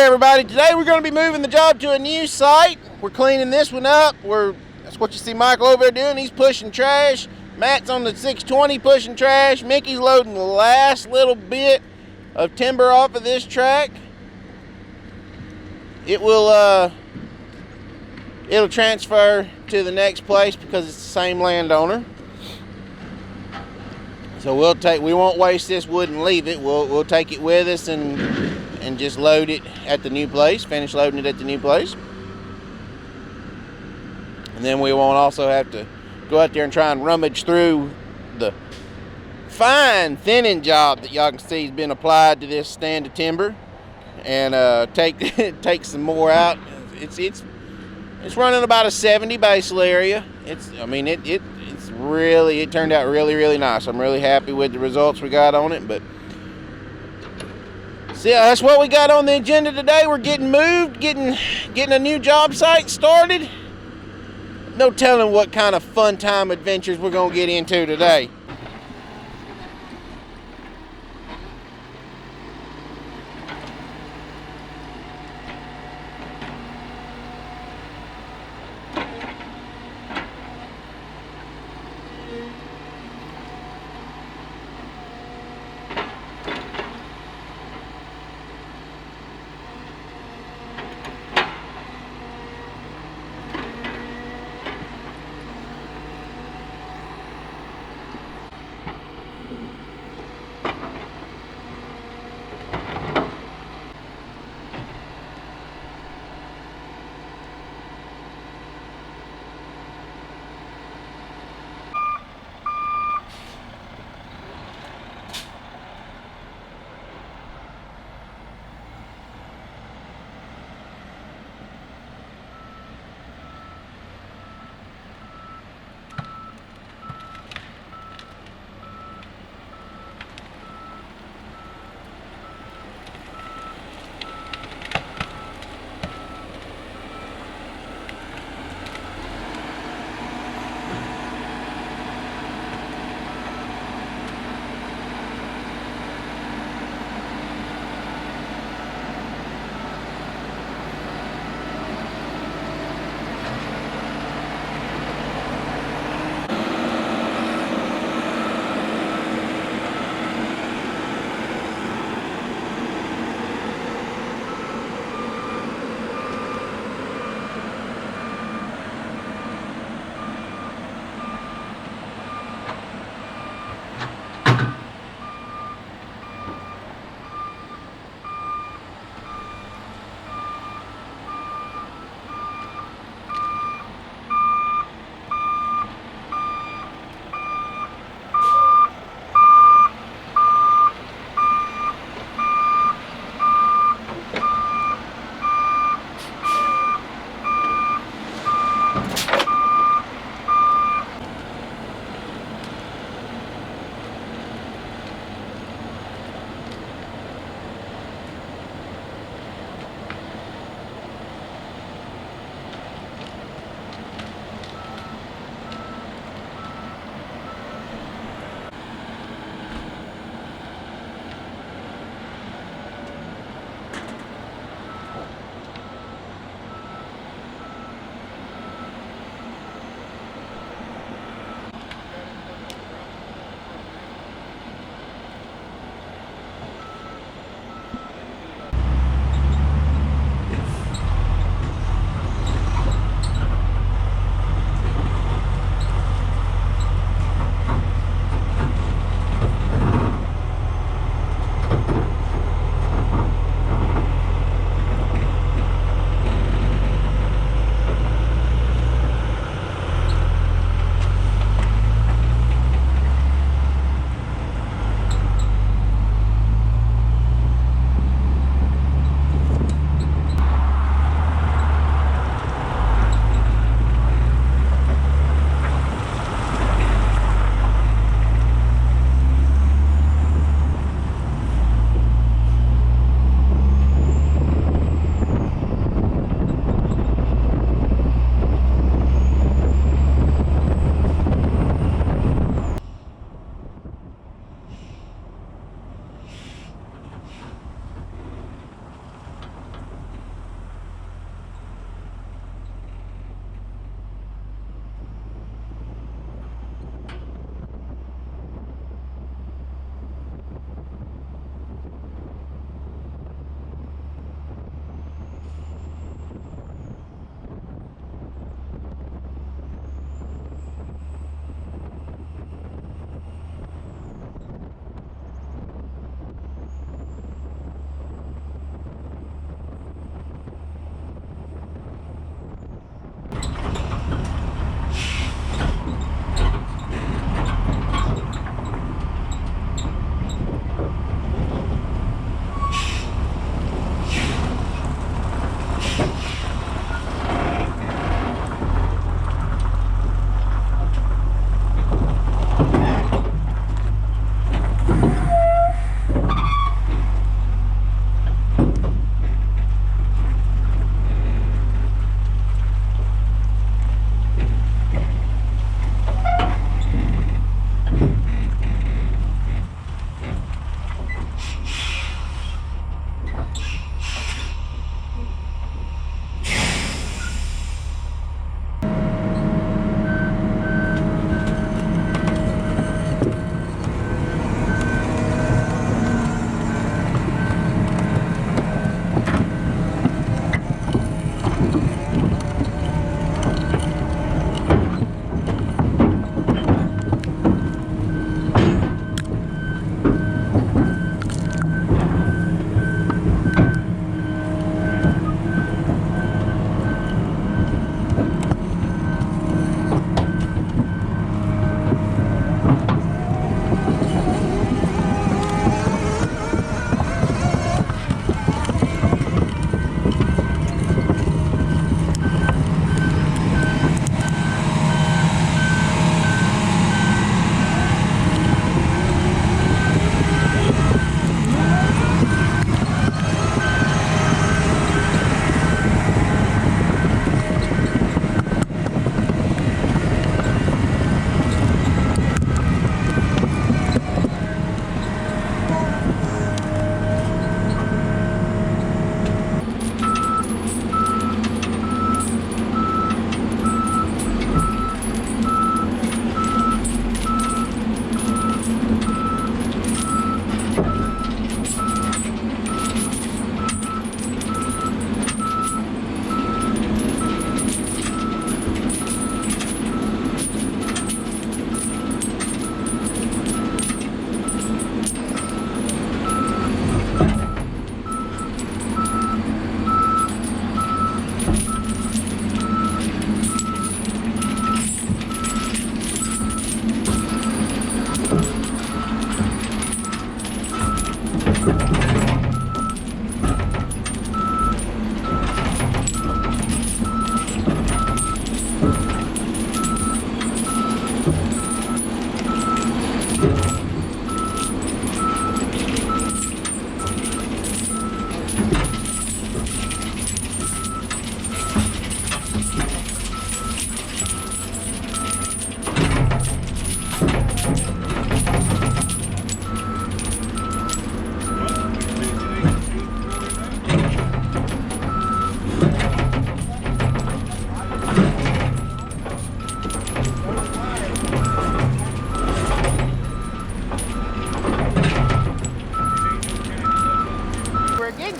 everybody, today we're going to be moving the job to a new site. We're cleaning this one up. That's what you see Michael over there doing. He's pushing trash. Matt's on the 620 pushing trash. Mickey's loading the last little bit of timber off of this track. It'll transfer to the next place because it's the same landowner. So we won't waste this wood and leave it. We'll take it with us and just load it at the new place, finish loading it at the new place. And then we won't also have to go out there and try and rummage through the fine thinning job that y'all can see has been applied to this stand of timber and take some more out. It's running about a 70 basal area. It turned out really nice. I'm really happy with the results we got on it. But so yeah, that's what we got on the agenda today. We're getting moved, getting a new job site started. No telling what kind of fun time adventures we're gonna get into today.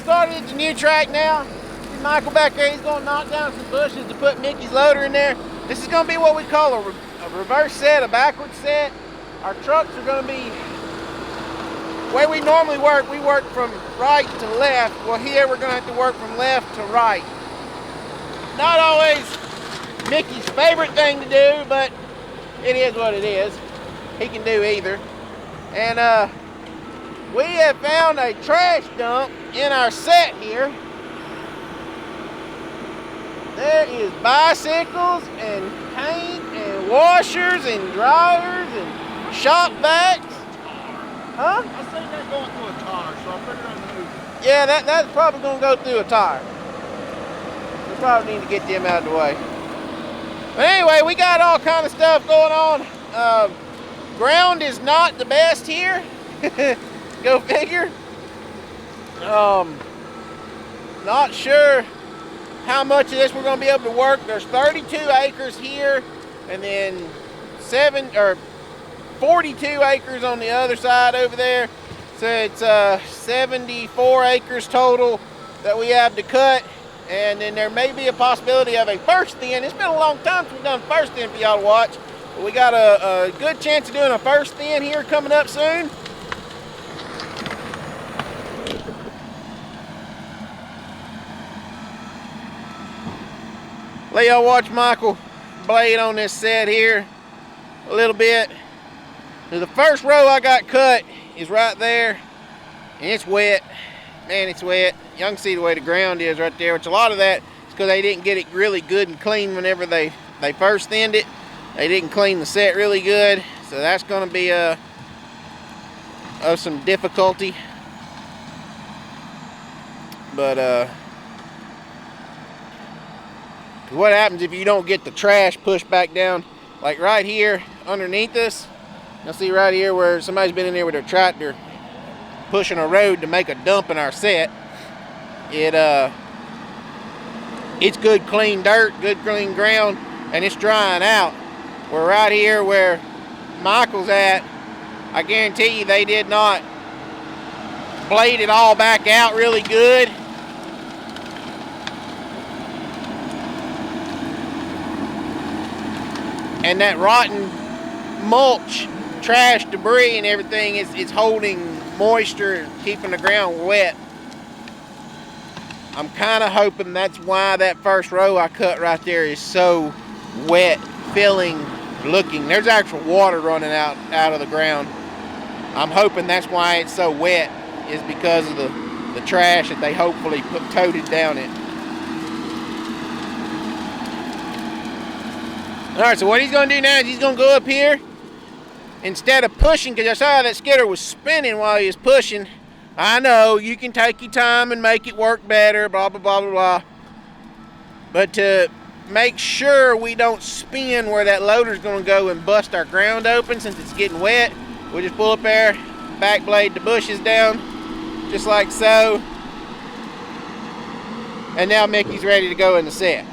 Started the new track now. See Michael back there, he's going to knock down some bushes to put Mickey's loader in there. This is going to be what we call a reverse set, a backwards set. Our trucks are going to be, the way we normally work, we work from right to left. Well, here we're going to have to work from left to right. Not always Mickey's favorite thing to do, but it is what it is. He can do either. And we have found a trash dump in our set here. There is bicycles and paint and washers and dryers and shop vacs. Huh? I seen that going through a tire, so I figured I'd move it. Yeah, that's probably going to go through a tire. We probably need to get them out of the way. But anyway, we got all kind of stuff going on. Ground is not the best here. Go figure. Not sure how much of this we're going to be able to work. There's 32 acres here, and then 42 acres on the other side over there. So it's 74 acres total that we have to cut. And then there may be a possibility of a first thin. It's been a long time since we've done first thin for y'all to watch. But we got a good chance of doing a first thin here coming up soon. Let y'all watch Michael blade on this set here a little bit. Now, the first row I got cut is right there, and it's wet. Man, it's wet. Y'all can see the way the ground is right there, which a lot of that is because they didn't get it really good and clean whenever they first thinned it. They didn't clean the set really good, so that's going to be of some difficulty. But what happens if you don't get the trash pushed back down, like right here underneath us? You'll see right here where somebody's been in there with their tractor pushing a road to make a dump in our set. It's good clean dirt, good clean ground, and it's drying out. We're right here where Michael's at. I guarantee you they did not blade it all back out really good. And that rotten mulch, trash, debris, and everything is holding moisture and keeping the ground wet. I'm kind of hoping that's why that first row I cut right there is so wet, filling looking. There's actual water running out of the ground. I'm hoping that's why it's so wet, is because of the trash that they hopefully toted down it. Alright, so what he's going to do now is he's going to go up here. Instead of pushing, because I saw that skidder was spinning while he was pushing. I know, you can take your time and make it work better, blah, blah, blah, blah, blah. But to make sure we don't spin where that loader's going to go and bust our ground open since it's getting wet, we'll just pull up there, back blade the bushes down, just like so. And now Mickey's ready to go in the set.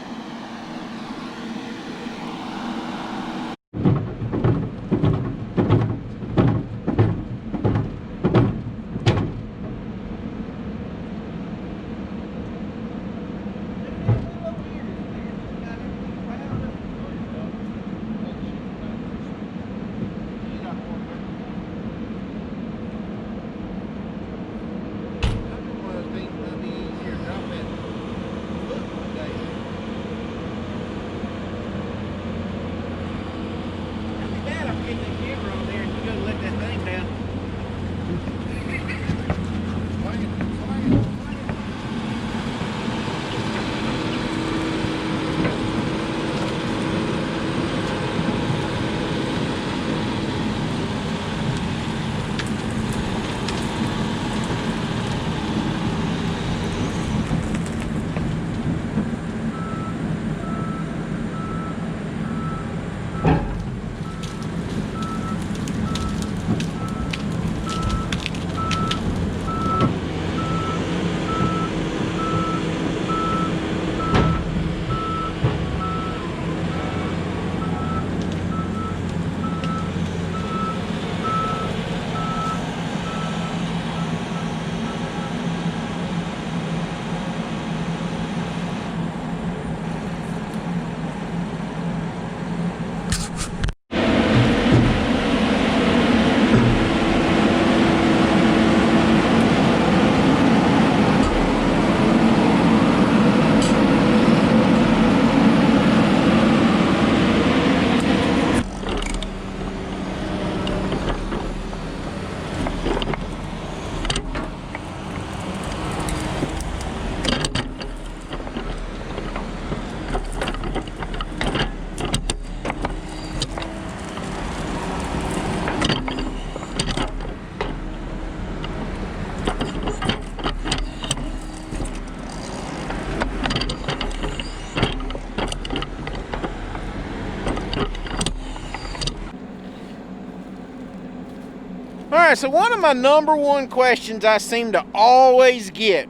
Alright, so one of my #1 questions I seem to always get: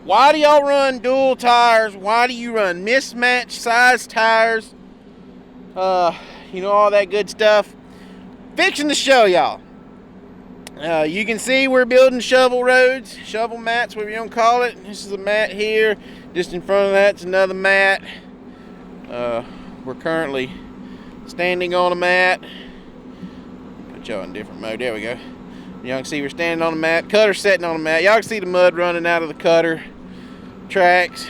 why do y'all run dual tires? Why do you run mismatched size tires? You know, all that good stuff. Fixing to show y'all. You can see we're building shovel roads, shovel mats, whatever you want to call it. This is a mat here. Just in front of that's another mat. We're currently standing on a mat. Put y'all in different mode. There we go. Y'all can see we're standing on a mat. Cutter's sitting on a mat. Y'all can see the mud running out of the cutter tracks.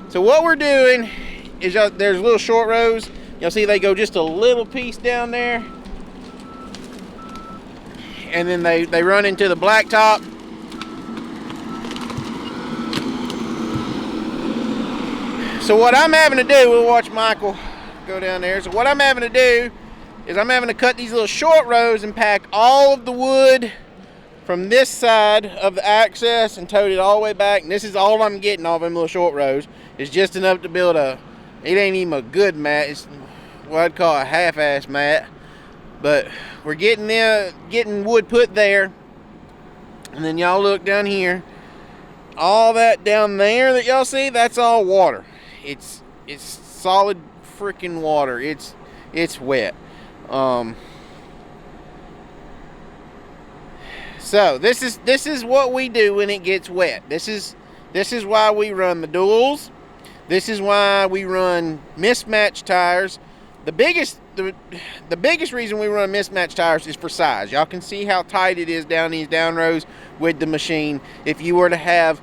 So what we're doing is there's little short rows. Y'all see they go just a little piece down there, and then they run into the blacktop. So what I'm having to do, we'll watch Michael go down there. So what I'm having to do is I'm having to cut these little short rows and pack all of the wood from this side of the access and tote it all the way back. And this is all I'm getting off them little short rows. It's just enough to build it ain't even a good mat. It's what I'd call a half-ass mat. But we're getting wood put there. And then y'all look down here. All that down there that y'all see, that's all water. It's solid freaking water. It's wet. So this is what we do when it gets wet. This is why we run the duals. This is why we run mismatched tires. The biggest reason we run mismatched tires is for size. Y'all can see how tight it is down these down rows with the machine. If you were to have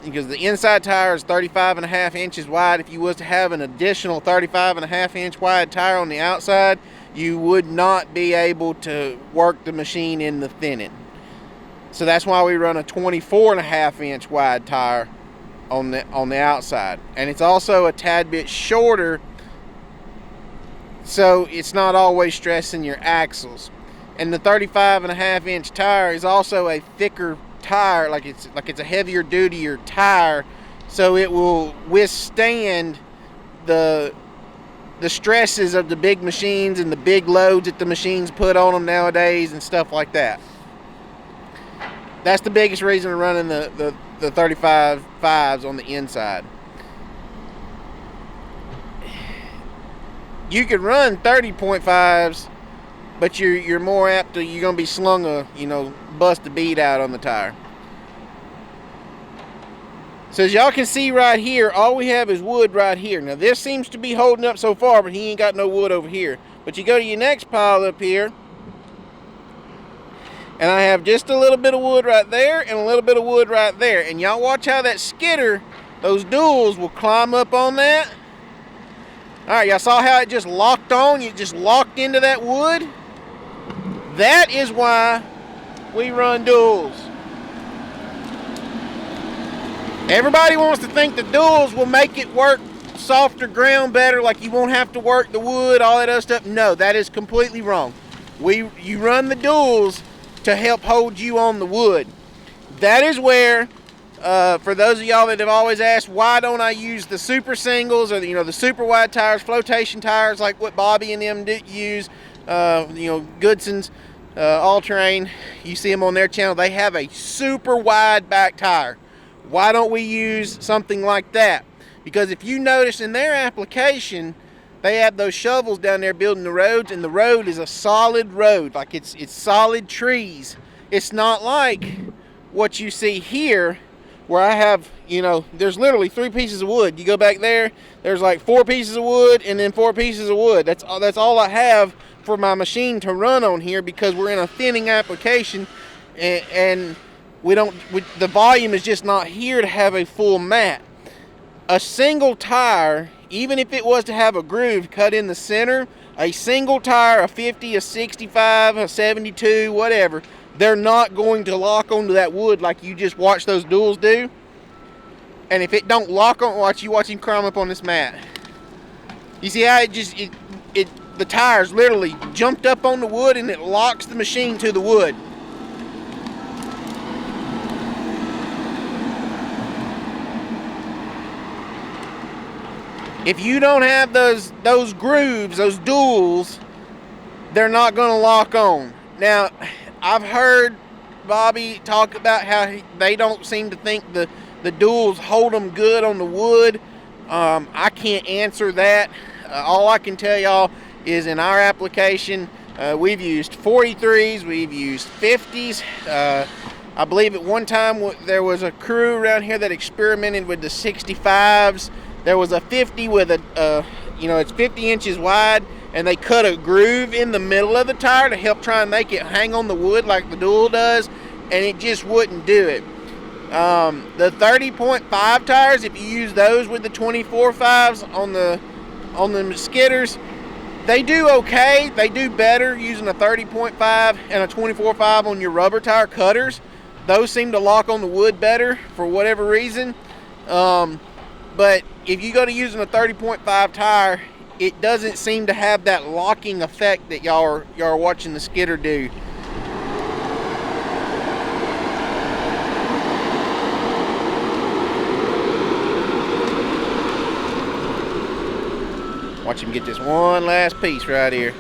because the inside tire is 35.5 inches wide, if you was to have an additional 35.5 inch wide tire on the outside, you would not be able to work the machine in the thinning. So that's why we run a 24.5 inch wide tire on the outside, and it's also a tad bit shorter, so it's not always stressing your axles. And the 35.5 inch tire is also a thicker tire, like it's a heavier dutier tire, so it will withstand the stresses of the big machines and the big loads that the machines put on them nowadays and stuff like that. That's the biggest reason we're running the 35.5s on the inside. You could run 30.5s, but you're more apt to, you're gonna be slung bust a bead out on the tire. So as y'all can see right here, all we have is wood right here. Now this seems to be holding up so far, but he ain't got no wood over here. But you go to your next pile up here, and I have just a little bit of wood right there and a little bit of wood right there. And y'all watch how that skidder, those duals, will climb up on that. All right, y'all saw how it just locked on? You just locked into that wood? That is why we run duals. Everybody wants to think the duals will make it work softer ground better, like you won't have to work the wood, all that other stuff. No, that is completely wrong. You run the duals to help hold you on the wood. That is where, for those of y'all that have always asked, why don't I use the super singles or the super wide tires, flotation tires like what Bobby and them use, Goodson's, All Terrain, you see them on their channel, they have a super wide back tire. Why don't we use something like that? Because if you notice in their application, they have those shovels down there building the roads, and the road is a solid road, like it's solid trees. It's not like what you see here, where I have, there's literally 3 pieces of wood. You go back there, there's like 4 pieces of wood and then 4 pieces of wood. That's all I have for my machine to run on here, because we're in a thinning application, and the volume is just not here to have a full mat. A single tire, even if it was to have a groove cut in the center, a single tire, a 50, a 65, a 72, whatever, they're not going to lock onto that wood like you just watch those duals do. And if it don't lock on, watch him climb up on this mat. You see how the tires literally jumped up on the wood, and it locks the machine to the wood. If you don't have those grooves, those duals, they're not going to lock on. Now, I've heard Bobby talk about how they don't seem to think the duals hold them good on the wood. I can't answer that. All I can tell y'all is in our application, we've used 43s, we've used 50s. I believe at one time there was a crew around here that experimented with the 65s. There was a 50 with a, it's 50 inches wide, and they cut a groove in the middle of the tire to help try and make it hang on the wood like the dual does, and it just wouldn't do it. The 30.5 tires, if you use those with the 24.5s on the skidders, they do okay. They do better using a 30.5 and a 24.5 on your rubber tire cutters. Those seem to lock on the wood better for whatever reason. But if you go to using a 30.5 tire, it doesn't seem to have that locking effect that y'all are watching the skidder do. Watch him get this one last piece right here.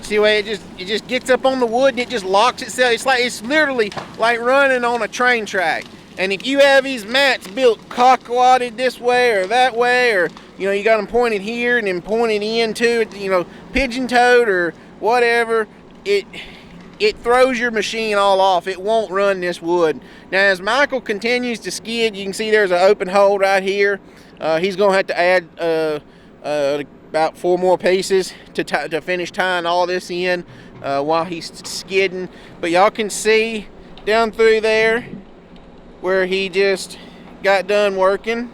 See the way it just gets up on the wood and it just locks itself. It's literally like running on a train track. And if you have these mats built cockwadded this way or that way, or you got them pointed here and then pointed into it, pigeon-toed or whatever, it throws your machine all off. It won't run this wood. Now as Michael continues to skid, you can see there's an open hole right here. He's gonna have to add about 4 more pieces to finish tying all this in while he's skidding. But y'all can see down through there where he just got done working.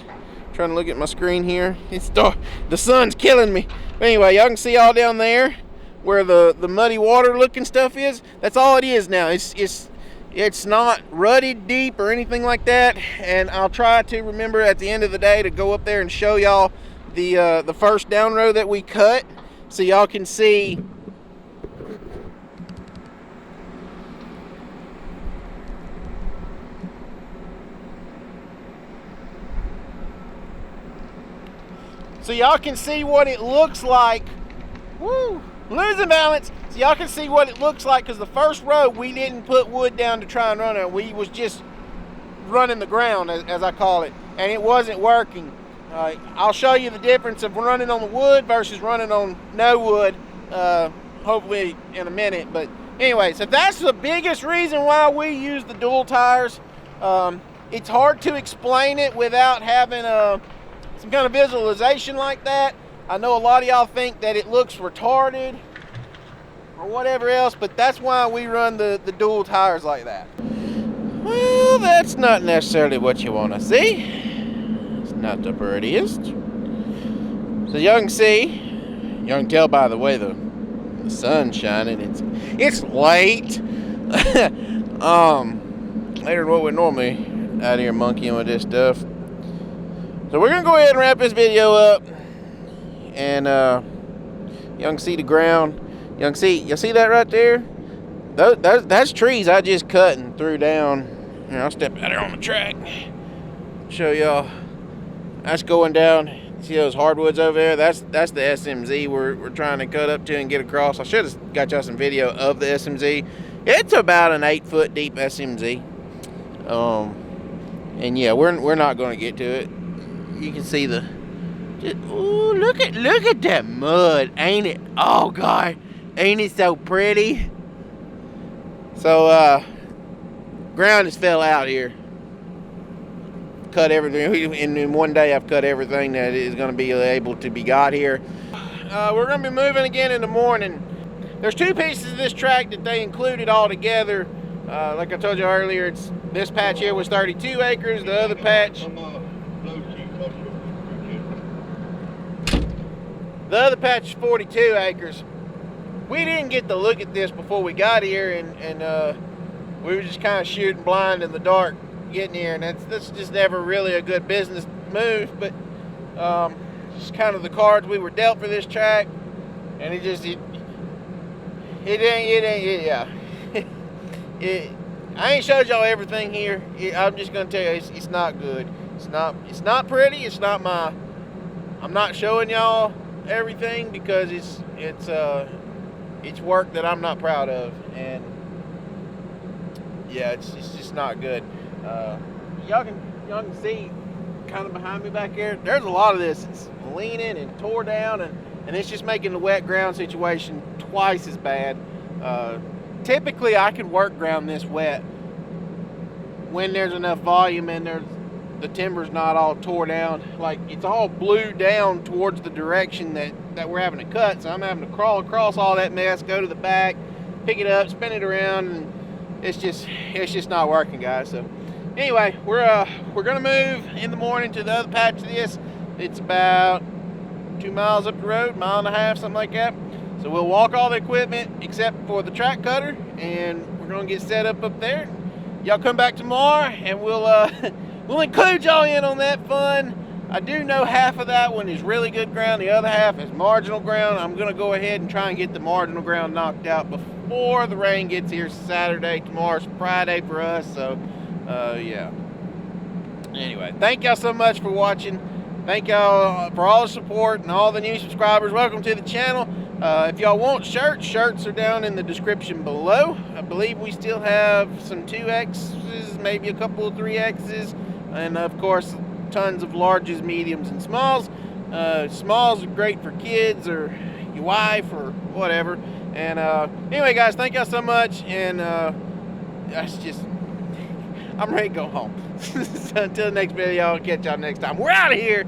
I'm trying to look at my screen here. It's dark. The sun's killing me. But anyway, y'all can see all down there where the muddy water looking stuff is. That's all it is now. It's not rutted deep or anything like that. And I'll try to remember at the end of the day to go up there and show y'all the first down row that we cut, so y'all can see what it looks like. Woo, losing balance. So y'all can see what it looks like, because the first row we didn't put wood down to try and run it. We was just running the ground, as I call it, and it wasn't working. I'll show you the difference of running on the wood versus running on no wood, hopefully in a minute. But anyway, so that's the biggest reason why we use the dual tires. It's hard to explain it without having some kind of visualization like that. I know a lot of y'all think that it looks retarded or whatever else, but that's why we run the dual tires like that. Well, that's not necessarily what you want to see. Not the prettiest. So y'all can see, y'all can tell by the way the sun's shining, it's late. Later than what we normally out here monkeying with this stuff. So we're gonna go ahead and wrap this video up, and y'all can see the ground. Y'all see that right there? That's trees I just cut and threw down. Here, I'll step out here on the track, show y'all. That's going down. See those hardwoods over there? That's the SMZ we're trying to cut up to and get across. I should have got y'all some video of the SMZ. It's about an 8-foot deep SMZ. And yeah, we're not going to get to it. You can see ooh, look at that mud, ain't it? Oh God, ain't it so pretty? So ground has fell out here. Cut everything in one day. I've cut everything that is going to be able to be got here. We're going to be moving again in the morning. There's 2 pieces of this track that they included all together. Like I told you earlier, this patch here was 32 acres. The other patch is 42 acres. We didn't get to look at this before we got here, and we were just kind of shooting blind in the dark getting here, and that's just never really a good business move. But it's kind of the cards we were dealt for this track, and Yeah. I ain't showed y'all everything here. I'm just gonna tell you, it's not good. It's not pretty. It's not my. I'm not showing y'all everything because it's work that I'm not proud of, and yeah, it's just not good. Y'all can see kind of behind me back there. There's a lot of this. It's leaning and tore down, and it's just making the wet ground situation twice as bad. Typically, I can work ground this wet when there's enough volume and the timber's not all tore down. Like, it's all blued down towards the direction that we're having to cut. So I'm having to crawl across all that mess, go to the back, pick it up, spin it around, and it's just not working, guys. So anyway, we're gonna move in the morning to the other patch of this. It's about 2 miles up the road, 1.5 miles, something like that. So we'll walk all the equipment except for the track cutter, and we're gonna get set up there. Y'all come back tomorrow, and we'll include y'all in on that fun. I do know half of that one is really good ground, the other half is marginal ground. I'm gonna go ahead and try and get the marginal ground knocked out before the rain gets here Saturday. Tomorrow's Friday for us, so yeah. Anyway, thank y'all so much for watching. Thank y'all for all the support and all the new subscribers. Welcome to the channel. If y'all want shirts are down in the description below. I believe we still have some 2X's, maybe a couple of 3X's, and of course tons of larges, mediums, and smalls. Smalls are great for kids or your wife or whatever. And anyway, guys, thank y'all so much, and that's just, I'm ready to go home. So until the next video, I'll catch y'all next time. We're out of here.